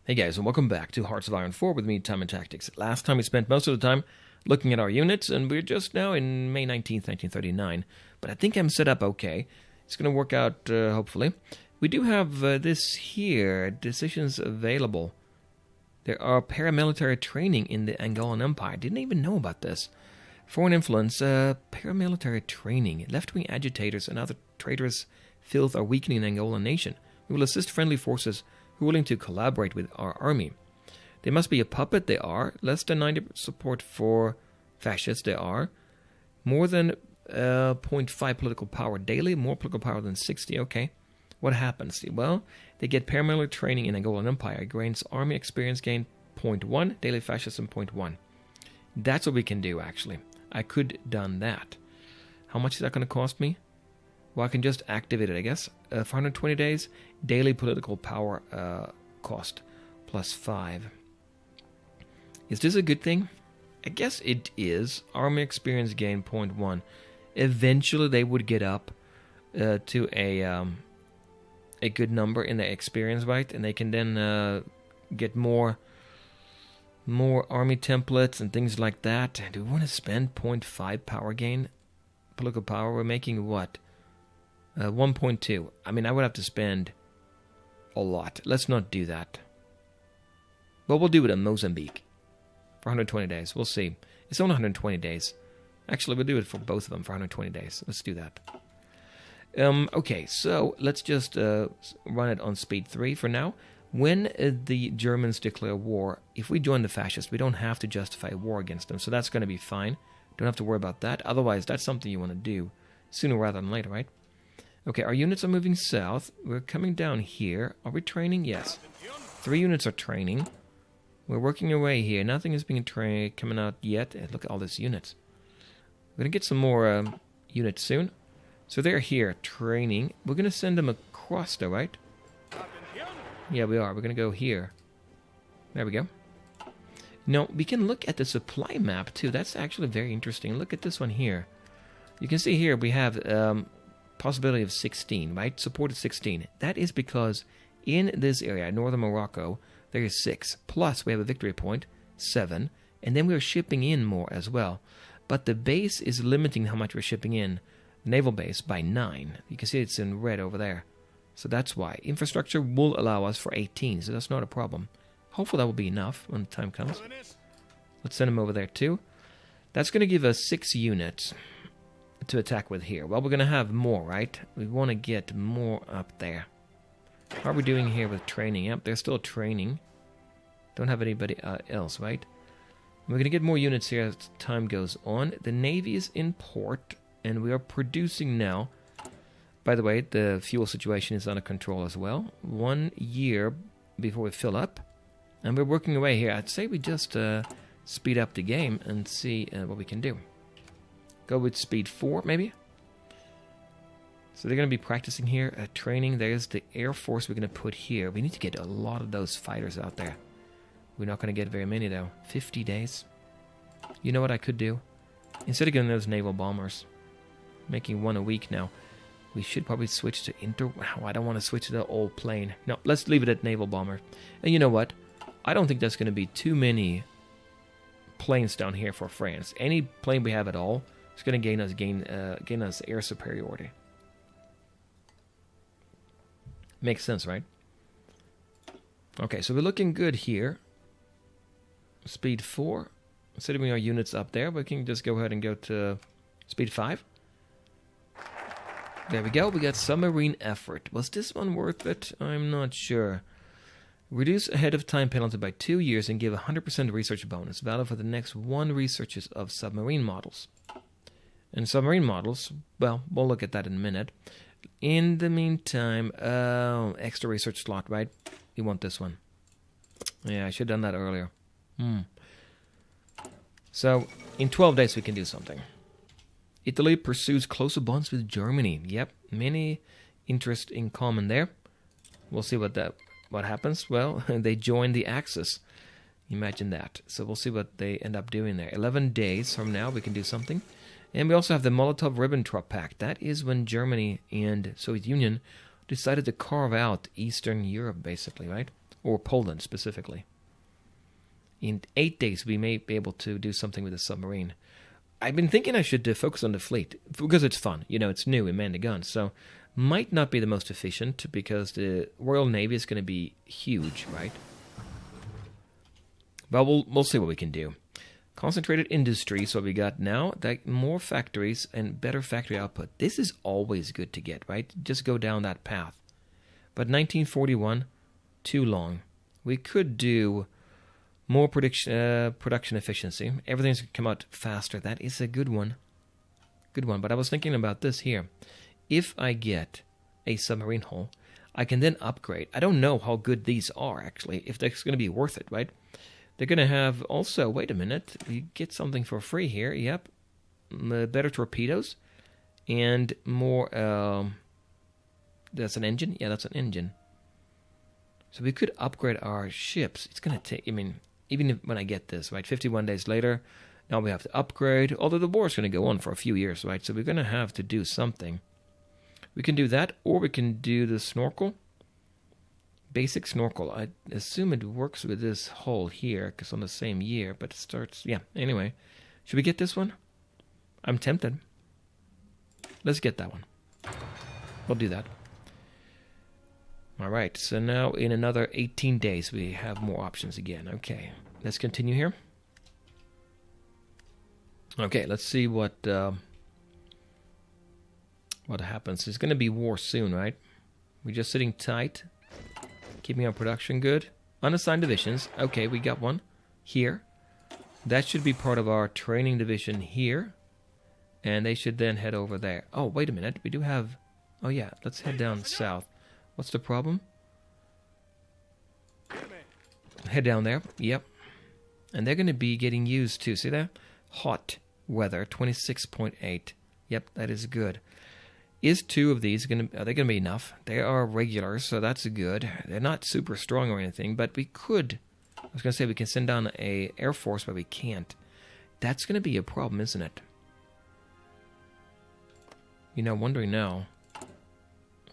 Hey guys, and welcome back to Hearts of Iron 4 with me, Time and Tactics. Last time we spent most of the time looking at our units, and we're just now in May 19th, 1939. But I think I'm set up okay. It's going to work out, hopefully. We do have this here, decisions available. There are paramilitary training in the Angolan Empire. Didn't even know about this. Foreign influence, paramilitary training. Left-wing agitators and other traitorous filth are weakening the Angolan nation. We will assist friendly forces who are willing to collaborate with our army. They must be a puppet, they are. Less than 90 support for fascists, they are. More than 0.5 political power daily, more political power than 60, okay. What happens? Well, they get paramilitary training in Angolan Empire. Gains army experience gain 0.1, daily fascism 0.1. That's what we can do, actually. I could done that. How much is that going to cost me? Well, I can just activate it, I guess. For 120 days, daily political power cost plus 5. Is this a good thing? I guess it is. Army experience gain 0.1. Eventually, they would get up to a good number in the experience, right? And they can then get more army templates and things like that. Do we want to spend 0.5 power gain? Political power, we're making what? 1.2. I mean, I would have to spend a lot. Let's not do that. But we'll do it in Mozambique for 120 days. We'll see. It's only 120 days. Actually, we'll do it for both of them for 120 days. Let's do that. Okay, so let's just run it on speed 3 for now. When the Germans declare war, if we join the fascists, we don't have to justify war against them. So that's going to be fine. Don't have to worry about that. Otherwise, that's something you want to do sooner rather than later, right? Okay, our units are moving south. We're coming down here. Are we training? Yes. 3 units are training. We're working our way here. Nothing is being coming out yet. Look at all these units. We're going to get some more units soon. So they're here training. We're going to send them across though, right? Yeah, we are. We're going to go here. There we go. Now, we can look at the supply map too. That's actually very interesting. Look at this one here. You can see here we have possibility of 16, right? Supported 16. That is because in this area, northern Morocco, there is 6. Plus, we have a victory point, 7. And then we're shipping in more as well. But the base is limiting how much we're shipping in, the naval base, by 9. You can see it's in red over there. So that's why. Infrastructure will allow us for 18, so that's not a problem. Hopefully that will be enough when the time comes. Let's send them over there too. That's going to give us 6 units to attack with here. Well, we're going to have more, right? We want to get more up there. How are we doing here with training? Yep, they're still training. Don't have anybody else, right? We're going to get more units here as time goes on. The Navy is in port, and we are producing now. By the way, the fuel situation is under control as well. 1 year before we fill up. And we're working away here. I'd say we just speed up the game and see what we can do. Go with speed 4, maybe? So they're going to be practicing here at training. There's the Air Force we're going to put here. We need to get a lot of those fighters out there. We're not going to get very many, though. 50 days. You know what I could do? Instead of getting those naval bombers, making 1 a week now, we should probably switch to Wow, I don't want to switch to the old plane. No, let's leave it at naval bomber. And you know what? I don't think there's going to be too many planes down here for France. Any plane we have at all, it's going to gain us air superiority. Makes sense, right? Okay, so we're looking good here. Speed 4. Instead of our units up there, we can just go ahead and go to speed 5. There we go. We got submarine effort. Was this one worth it? I'm not sure. Reduce ahead of time penalty by 2 years and give 100% research bonus. Valid for the next 1 researches of submarine models. And submarine models, well, we'll look at that in a minute. In the meantime, extra research slot, right? You want this one. Yeah, I should have done that earlier. So, in 12 days we can do something. Italy pursues closer bonds with Germany. Yep, many interest in common there. We'll see what happens. Well, they join the Axis. Imagine that. So we'll see what they end up doing there. 11 days from now we can do something. And we also have the Molotov-Ribbentrop Pact. That is when Germany and Soviet Union decided to carve out Eastern Europe, basically, right? Or Poland, specifically. In 8 days, we may be able to do something with a submarine. I've been thinking I should focus on the fleet, because it's fun. You know, it's new and man the guns, so might not be the most efficient, because the Royal Navy is going to be huge, right? But we'll see what we can do. Concentrated industry, so we got now, that more factories and better factory output. This is always good to get, right? Just go down that path. But 1941, too long. We could do more production efficiency. Everything's going to come out faster. That is a good one. Good one. But I was thinking about this here. If I get a submarine hull, I can then upgrade. I don't know how good these are, actually, if that's going to be worth it, right? They're going to have also, wait a minute, you get something for free here. Yep. Better torpedoes and more, that's an engine? Yeah, that's an engine. So we could upgrade our ships. It's going to take, I mean, even if, when I get this, right, 51 days later, now we have to upgrade, although the war is going to go on for a few years, right? So we're going to have to do something. We can do that, or we can do the snorkel. Basic snorkel. I assume it works with this hull here, because on the same year, but it starts, yeah, anyway. Should we get this one? I'm tempted. Let's get that one. We'll do that. All right, so now in another 18 days, we have more options again. Okay, let's continue here. Okay, let's see what happens. There's going to be war soon, right? We're just sitting tight. Keeping our production good. Unassigned divisions. Okay, we got one here. That should be part of our training division here. And they should then head over there. Oh, wait a minute. We do have... Oh, yeah. Let's head down south. What's the problem? Head down there. Yep. And they're going to be getting used to... See that? Hot weather. 26.8. Yep, that is good. Is 2 of these going to... Are they going to be enough? They are regulars, so that's good. They're not super strong or anything, but we could... I was going to say we can send down a Air Force, but we can't. That's going to be a problem, isn't it? You know, wondering now.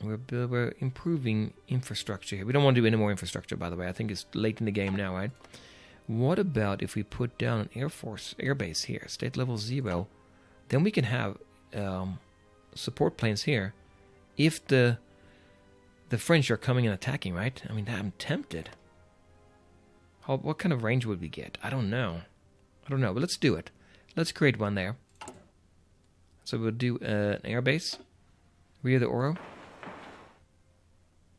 We're improving infrastructure here. We don't want to do any more infrastructure, by the way. I think it's late in the game now, right? What about if we put down an Air Force airbase here, state level 0? Then we can have... support planes here if the French are coming and attacking, right? I mean, I'm tempted. What kind of range would we get? I don't know, but let's do it. Let's create one there. So we'll do an airbase Rio de Oro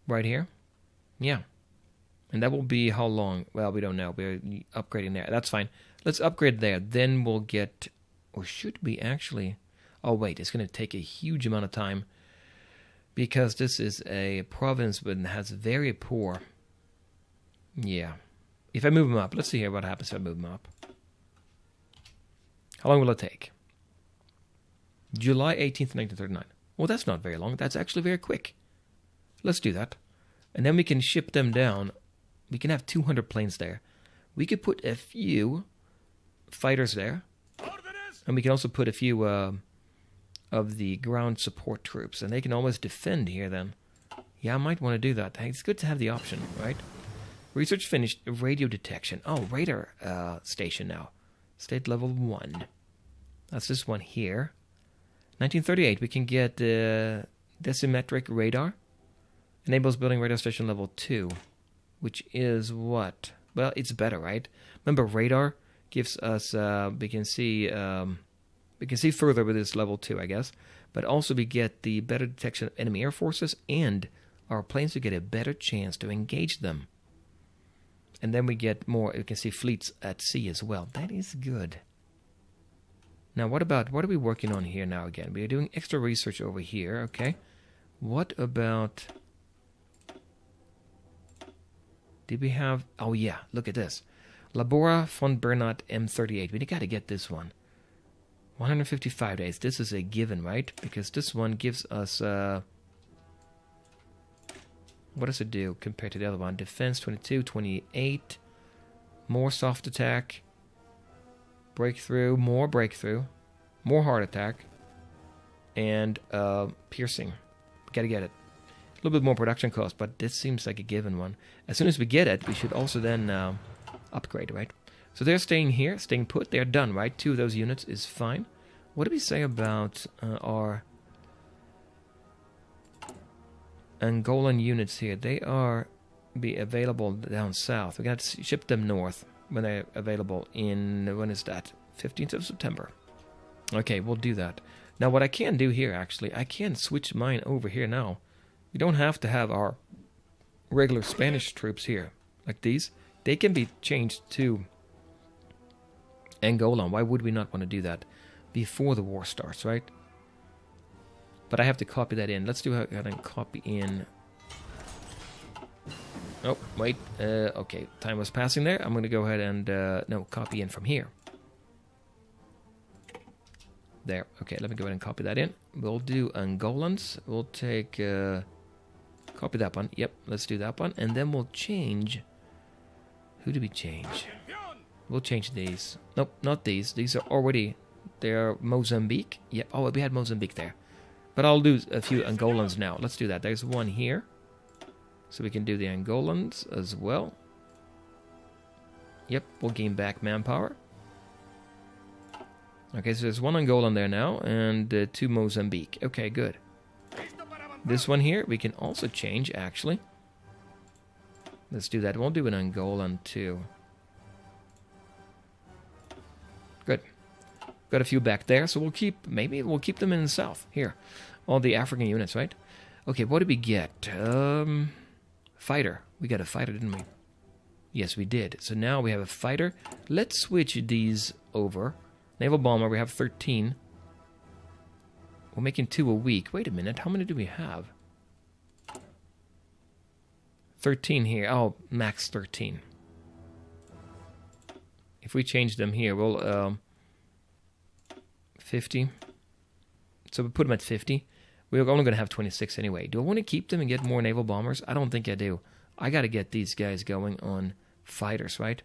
right here. Yeah, and that will be how long? Well, we don't know. We're upgrading there. That's fine. Let's upgrade there. Then we'll get, or should we actually... Oh, wait, it's going to take a huge amount of time because this is a province that has very poor... Yeah. If I move them up, let's see here what happens if I move them up. How long will it take? July 18th, 1939. Well, that's not very long. That's actually very quick. Let's do that. And then we can ship them down. We can have 200 planes there. We could put a few fighters there. And we can also put a few... of the ground support troops, and they can always defend here then. Yeah, I might want to do that. It's good to have the option, right? Research finished. Radio detection. Oh, radar station now. State level 1. That's this one here. 1938, we can get decimetric radar. Enables building radio station level 2, which is what? Well, it's better, right? Remember, radar gives us, we can see further with this level 2, I guess. But also we get the better detection of enemy air forces, and our planes will get a better chance to engage them. And then we get more, we can see fleets at sea as well. That is good. Now what are we working on here now again? We are doing extra research over here, okay. What about... Did we have... Oh yeah, look at this. Labora von Bernat M38. We got to get this one. 155 days. This is a given, right? Because this one gives us... what does it do compared to the other one? Defense 22, 28. More soft attack. Breakthrough. More breakthrough. More hard attack. And piercing. Gotta get it. little bit more production cost, but this seems like a given one. As soon as we get it, we should also then upgrade, right? So they're staying here, staying put. They're done, right? 2 of those units is fine. What do we say about our Angolan units here? They are be available down south. We're going to ship them north when they're available in, when is that? 15th of September. Okay, we'll do that. Now what I can do here, actually, I can switch mine over here now. We don't have to have our regular Spanish troops here, like these. They can be changed to Angola. Why would we not want to do that before the war starts, right? But I have to copy that in. Let's do go ahead and copy in. Oh, wait. Okay, time was passing there. I'm going to go ahead and, no, copy in from here. There. Okay, let me go ahead and copy that in. We'll do Angolans. We'll take, copy that one. Yep, let's do that one. And then we'll change. Who do we change? We'll change these. Nope, not these. These are already, they're Mozambique. Yep, oh, we had Mozambique there. But I'll do a few Angolans now. Let's do that. There's one here. So we can do the Angolans as well. Yep, we'll gain back manpower. Okay, so there's one Angolan there now, and 2 Mozambique. Okay, good. This one here, we can also change, actually. Let's do that. We'll do an Angolan, too. Good. Got a few back there, so we'll keep, maybe we'll keep them in the south. Here. All the African units, right? Okay, what did we get? Fighter. We got a fighter, didn't we? Yes, we did. So now we have a fighter. Let's switch these over. Naval bomber, we have 13. We're making 2 a week. Wait a minute, how many do we have? 13 here. Oh, max 13. If we change them here, we'll 50. So we put them at 50. We're only going to have 26 anyway. Do I want to keep them and get more naval bombers? I don't think I do. I got to get these guys going on fighters, right?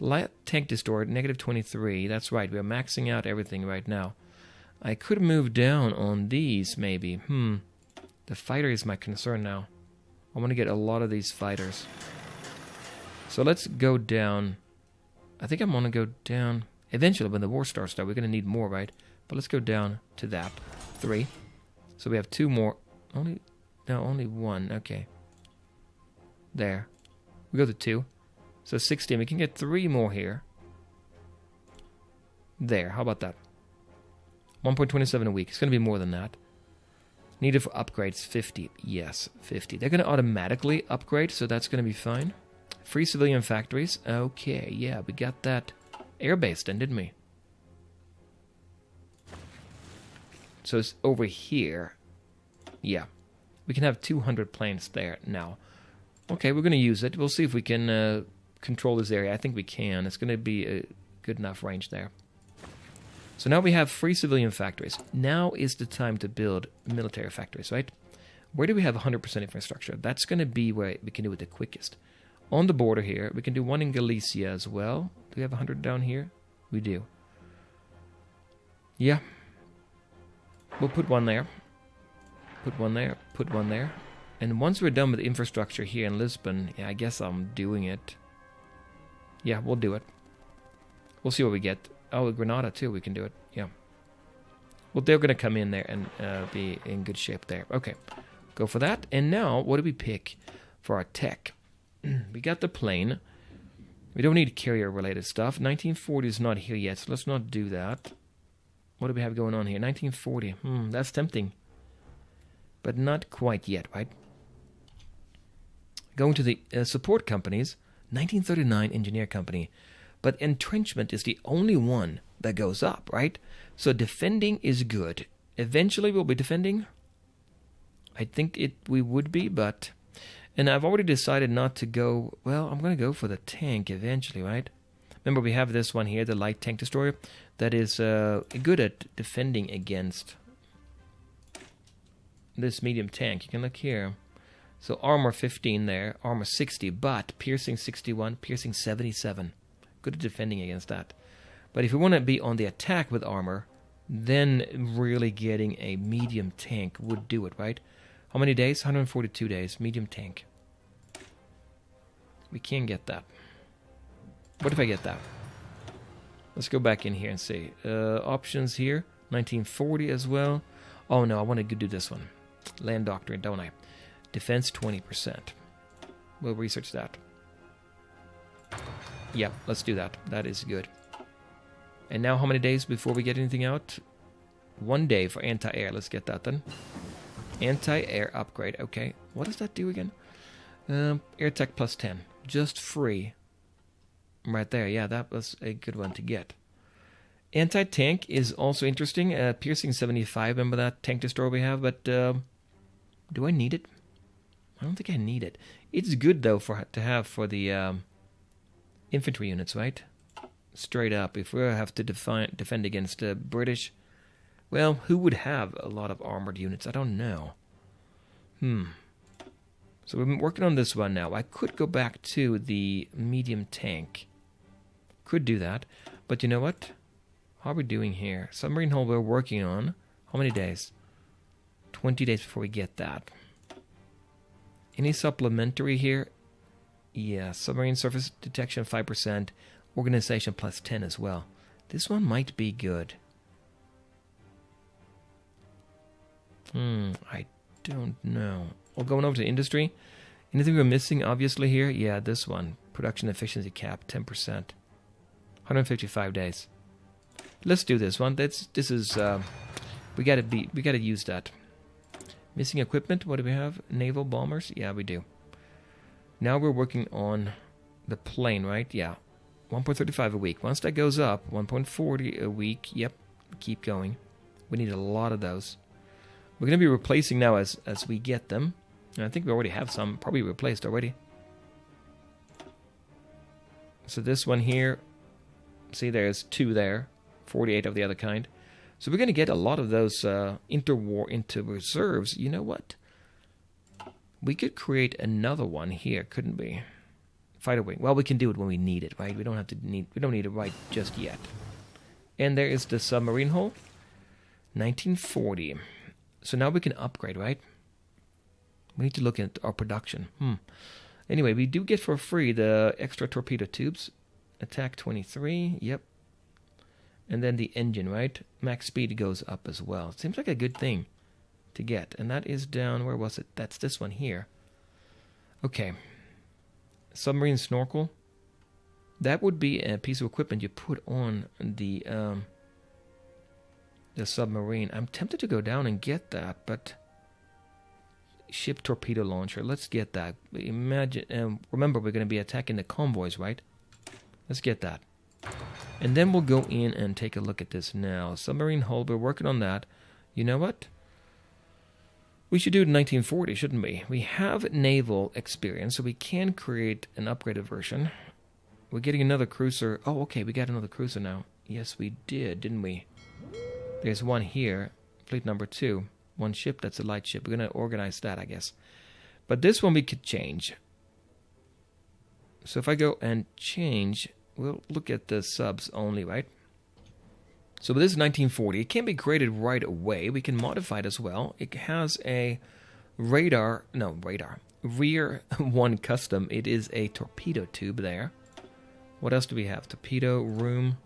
Light tank destroyer, negative 23. That's right. We're maxing out everything right now. I could move down on these, maybe. The fighter is my concern now. I want to get a lot of these fighters. So let's go down. I think I'm going to go down. Eventually, when the war starts, though, we're going to need more, right? But let's go down to that. 3. So we have 2 more. Only 1. Okay. There. We go to 2. So 16. We can get 3 more here. There. How about that? 1.27 a week. It's going to be more than that. Needed for upgrades, 50. Yes, 50. They're going to automatically upgrade, so that's going to be fine. Free civilian factories. Okay, yeah, we got that airbase then, didn't we? So it's over here. Yeah. We can have 200 planes there now. Okay, we're going to use it. We'll see if we can control this area. I think we can. It's going to be a good enough range there. So now we have free civilian factories. Now is the time to build military factories, right? Where do we have 100% infrastructure? That's going to be where we can do it the quickest. On the border here, we can do one in Galicia as well. Do we have 100 down here? We do. Yeah. We'll put one there. Put one there. Put one there. And once we're done with the infrastructure here in Lisbon, yeah, I guess I'm doing it. Yeah, we'll do it. We'll see what we get. Oh, Granada too, we can do it. Yeah. Well, they're going to come in there and be in good shape there. Okay, go for that. And now, what do we pick for our tech? We got the plane. We don't need carrier-related stuff. 1940 is not here yet, so let's not do that. What do we have going on here? 1940. That's tempting. But not quite yet, right? Going to the support companies. 1939 Engineer Company. But entrenchment is the only one that goes up, right? So defending is good. Eventually we'll be defending. I think we would be, but... And I've already decided not to go... Well, I'm going to go for the tank eventually, right? Remember, we have this one here, the light tank destroyer, that is good at defending against this medium tank. You can look here. So armor 15 there, armor 60, but piercing 61, piercing 77. Good at defending against that. But if we want to be on the attack with armor, then really getting a medium tank would do it, right? How many days? 142 days. Medium tank. We can't get that. What if I get that? Let's go back in here and see. Options here. 1940 as well. Oh no, I want to do this one. Land doctrine, don't I? Defense 20%. We'll research that. Yeah, let's do that. That is good. And now how many days before we get anything out? 1 day for anti-air. Let's get that then. Anti-air upgrade. Okay. What does that do again? Air tech plus 10. Just free. Right there. Yeah, that was a good one to get. Anti-tank is also interesting. Piercing 75. Remember that tank destroyer we have? But do I need it? I don't think I need it. It's good though to have for the infantry units, right? Straight up. If we have to defend against the British, well, who would have a lot of armored units? I don't know. So we've been working on this one now. I could go back to the medium tank. Could do that. But you know what? How are we doing here? Submarine hull we're working on. How many days? 20 days before we get that. Any supplementary here? Yeah, submarine surface detection 5%. Organization plus 10 as well. This one might be good. I don't know. Well, going over to industry. Anything we're missing, obviously, here? Yeah, this one. Production efficiency cap, 10%. 155 days. Let's do this one. This is we gotta use that. Missing equipment, what do we have? Naval bombers? Yeah, we do. Now we're working on the plane, right? Yeah. 1.35 a week. Once that goes up, 1.40 a week. Yep. Keep going. We need a lot of those. We're going to be replacing now as we get them. And I think we already have some probably replaced already. So this one here, see there's 2 there, 48 of the other kind. So we're going to get a lot of those interwar into reserves. You know what? We could create another one here, couldn't we? Fighter wing. Well, we can do it when we need it, right? We don't need it right just yet. And there is the submarine hull. 1940. So now we can upgrade, right? We need to look at our production. Anyway, we do get for free the extra torpedo tubes. Attack 23. Yep. And then the engine, right? Max speed goes up as well. It seems like a good thing to get. And that is down, where was it? That's this one here. Okay. Submarine snorkel. That would be a piece of equipment you put on the submarine. I'm tempted to go down and get that, but ship torpedo launcher. Let's get that. Imagine. Remember, we're going to be attacking the convoys, right? Let's get that. And then we'll go in and take a look at this now. Submarine hull, we're working on that. You know what? We should do it in 1940, shouldn't we? We have naval experience, so we can create an upgraded version. We're getting another cruiser. Oh, okay, we got another cruiser now. Yes, we did, didn't we? There's one here, fleet number 2. One ship, that's a light ship. We're going to organize that, I guess. But this one we could change. So if I go and change, we'll look at the subs only, right? So this is 1940. It can be created right away. We can modify it as well. It has a rear one custom. It is a torpedo tube there. What else do we have? Torpedo room.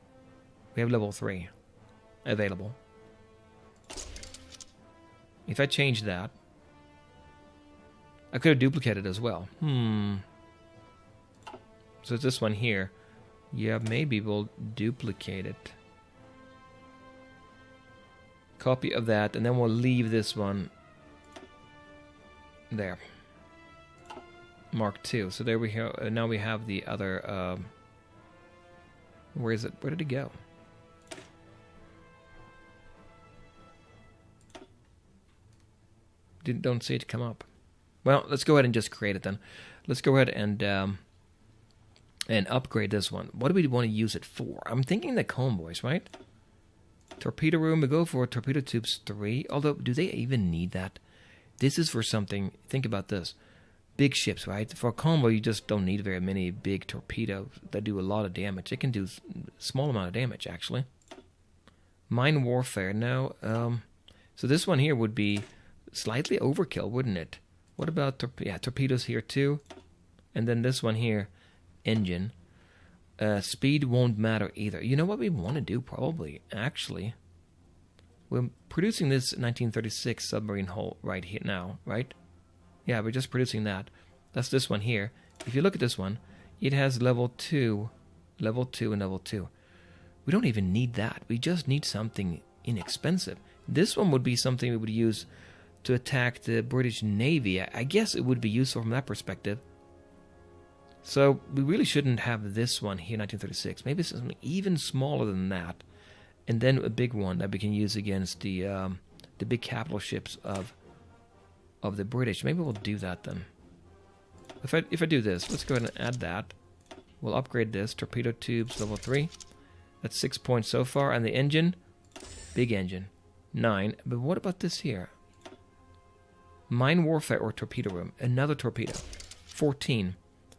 We have level 3 available. If I change that, I could have duplicated as well. So it's this one here. Yeah, maybe we'll duplicate it. Copy of that, and then we'll leave this one there. Mark 2. So there we go. Now we have the other. Where is it? Where did it go? Don't see it come up. Well, let's go ahead and just create it then. Let's go ahead and upgrade this one. What do we want to use it for? I'm thinking the convoys, right? Torpedo room, we go for torpedo tubes 3. Although, do they even need that? This is for something, think about this. Big ships, right? For a convoy, you just don't need very many big torpedoes that do a lot of damage. It can do a small amount of damage, actually. Mine warfare, no. So this one here would be slightly overkill, wouldn't it? What about torpedoes here too? And then this one here, engine. Speed won't matter either. You know what we want to do probably, actually? We're producing this 1936 submarine hull right here now, right? Yeah, we're just producing that. That's this one here. If you look at this one, it has level 2, and level 2. We don't even need that. We just need something inexpensive. This one would be something we would use to attack the British Navy. I guess it would be useful from that perspective. So we really shouldn't have this one here, 1936. Maybe something even smaller than that. And then a big one that we can use against the big capital ships of the British. Maybe we'll do that then. If I do this, let's go ahead and add that. We'll upgrade this. Torpedo tubes, level 3. That's 6 points so far. And the engine, big engine, 9. But what about this here? Mine warfare or torpedo room. Another torpedo, 14.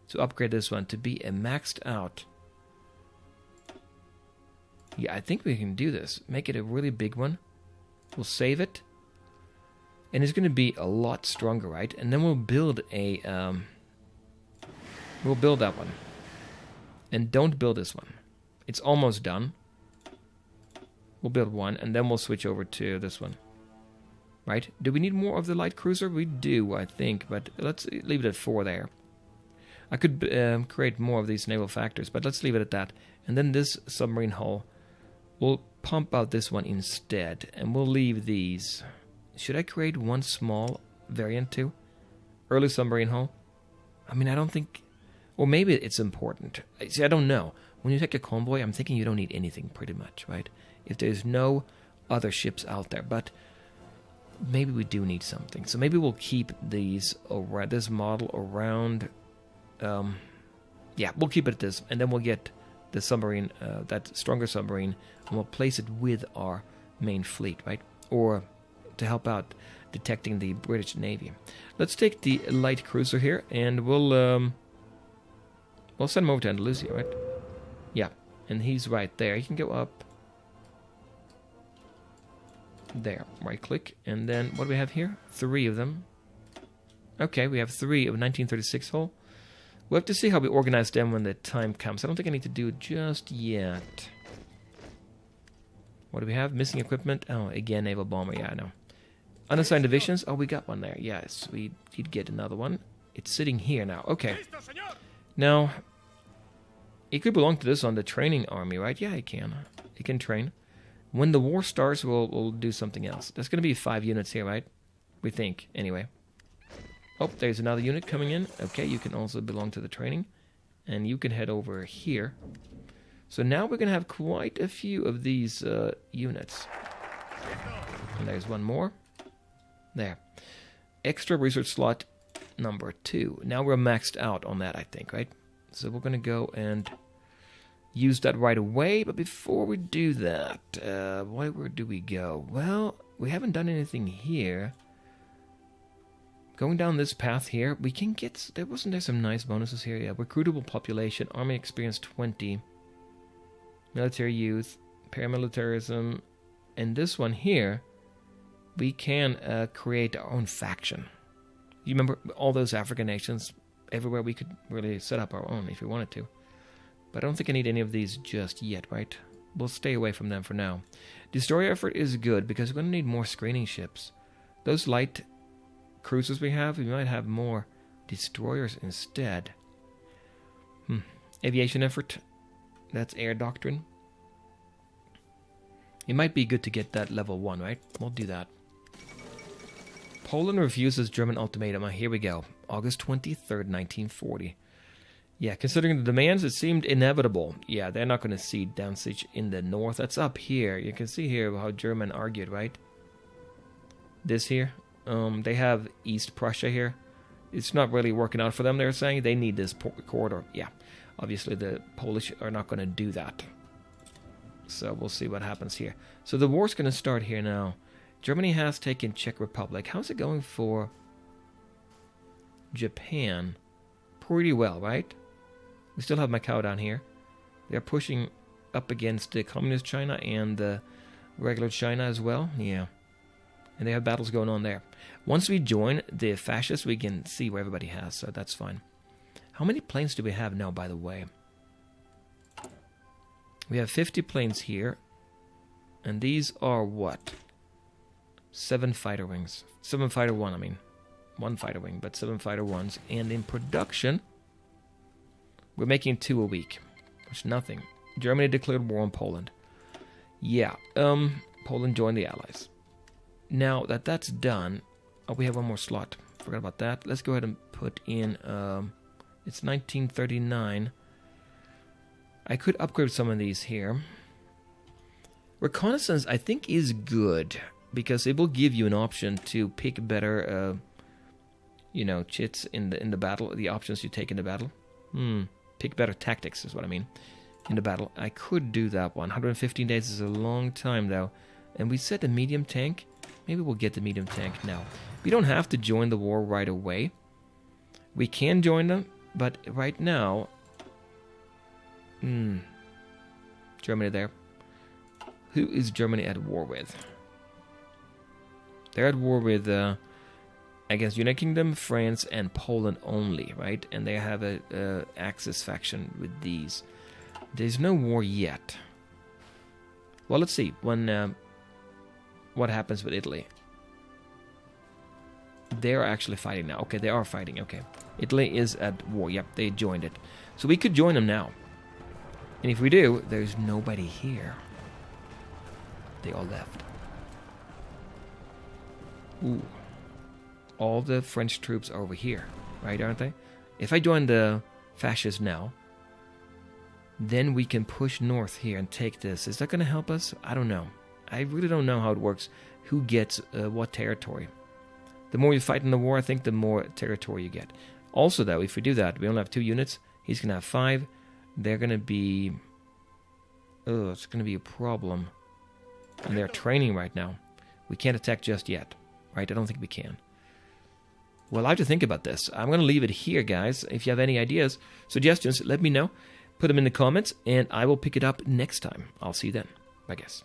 To upgrade this one to be a maxed out. Yeah, I think we can do this. Make it a really big one. We'll save it. And it's going to be a lot stronger, right? And then we'll build a... we'll build that one. And don't build this one. It's almost done. We'll build one, and then we'll switch over to this one. Right? Do we need more of the light cruiser? We do, I think, but let's leave it at 4 there. I could create more of these naval factors, but let's leave it at that. And then this submarine hull, we'll pump out this one instead, and we'll leave these. Should I create one small variant too? Early submarine hull? I mean, I don't think... Or maybe it's important. See, I don't know. When you take a convoy, I'm thinking you don't need anything pretty much, right? If there's no other ships out there, but maybe we do need something. So maybe we'll keep these around, this model around... yeah, we'll keep it at this, and then we'll get the submarine, that stronger submarine, and we'll place it with our main fleet, right? Or to help out detecting the British Navy. Let's take the light cruiser here, and we'll send him over to Andalusia, right? Yeah, and he's right there. He can go up there. Right click, and then what do we have here? 3 of them. Okay, we have 3 of 1936 hull. We'll have to see how we organize them when the time comes. I don't think I need to do it just yet. What do we have? Missing equipment. Oh, again, naval bomber. Yeah, I know. Unassigned divisions. Oh, we got one there. Yes, we did get another one. It's sitting here now. Okay. Now, it could belong to this on the training army, right? Yeah, it can. It can train. When the war starts, we'll do something else. There's going to be 5 units here, right? We think, anyway. Oh, there's another unit coming in. Okay, you can also belong to the training. And you can head over here. So now we're going to have quite a few of these units. And there's one more. There. Extra research slot number 2. Now we're maxed out on that, I think, right? So we're going to go and use that right away. But before we do that, where do we go? Well, we haven't done anything here. Going down this path here, we can get... Wasn't there some nice bonuses here? Yeah, recruitable population, army experience 20, military youth, paramilitarism, and this one here, we can create our own faction. You remember all those African nations? Everywhere we could really set up our own if we wanted to. But I don't think I need any of these just yet, right? We'll stay away from them for now. Destroyer effort is good because we're going to need more screening ships. Those light cruisers we might have more destroyers instead. Aviation effort. That's air doctrine. It might be good to get that level 1, right? We'll do that. Poland refuses German ultimatum. Here we go. August 23rd, 1940. Yeah, considering the demands, it seemed inevitable. Yeah, they're not going to cede Danzig in the north. That's up here. You can see here how German argued, right? This here. They have East Prussia here. It's not really working out for them, they're saying. They need this corridor. Yeah, obviously the Polish are not going to do that. So we'll see what happens here. So the war's going to start here now. Germany has taken Czech Republic. How's it going for Japan? Pretty well, right? We still have Macau down here. They're pushing up against the Communist China and the regular China as well. Yeah. And they have battles going on there. Once we join the fascists, we can see where everybody has, so that's fine. How many planes do we have now, by the way? We have 50 planes here. And these are what? 7 fighter wings. 7 fighter one, I mean. 1 fighter wing, but 7 fighter ones. And in production, we're making 2 a week. Which is nothing. Germany declared war on Poland. Yeah, Poland joined the Allies. Now that that's done, oh, we have one more slot. Forgot about that. Let's go ahead and put in, it's 1939. I could upgrade some of these here. Reconnaissance, I think, is good because it will give you an option to pick better, chits in the battle. The options you take in the battle. Pick better tactics is what I mean in the battle. I could do that one. 115 days is a long time though, and we said a medium tank. Maybe we'll get the medium tank now. We don't have to join the war right away. We can join them, but right now, Germany there. Who is Germany at war with? They're at war with, against United Kingdom, France, and Poland only, right? And they have a Axis faction with these. There's no war yet. Well, let's see when what happens with Italy. They're actually fighting now. Okay, they are fighting. Okay, Italy is at war. Yep, they joined it. So we could join them now. And if we do, there's nobody here. They all left. Ooh. All the French troops are over here, right, aren't they? If I join the fascists now, then we can push north here and take this. Is that going to help us? I don't know. I really don't know how it works. Who gets what territory? The more you fight in the war, I think the more territory you get. Also, though, if we do that, we only have 2 units. He's going to have 5. They're going to be... Oh, it's going to be a problem. And they're training right now. We can't attack just yet, right? I don't think we can. Well, I have to think about this. I'm going to leave it here, guys. If you have any ideas, suggestions, let me know. Put them in the comments, and I will pick it up next time. I'll see you then. Bye, guys.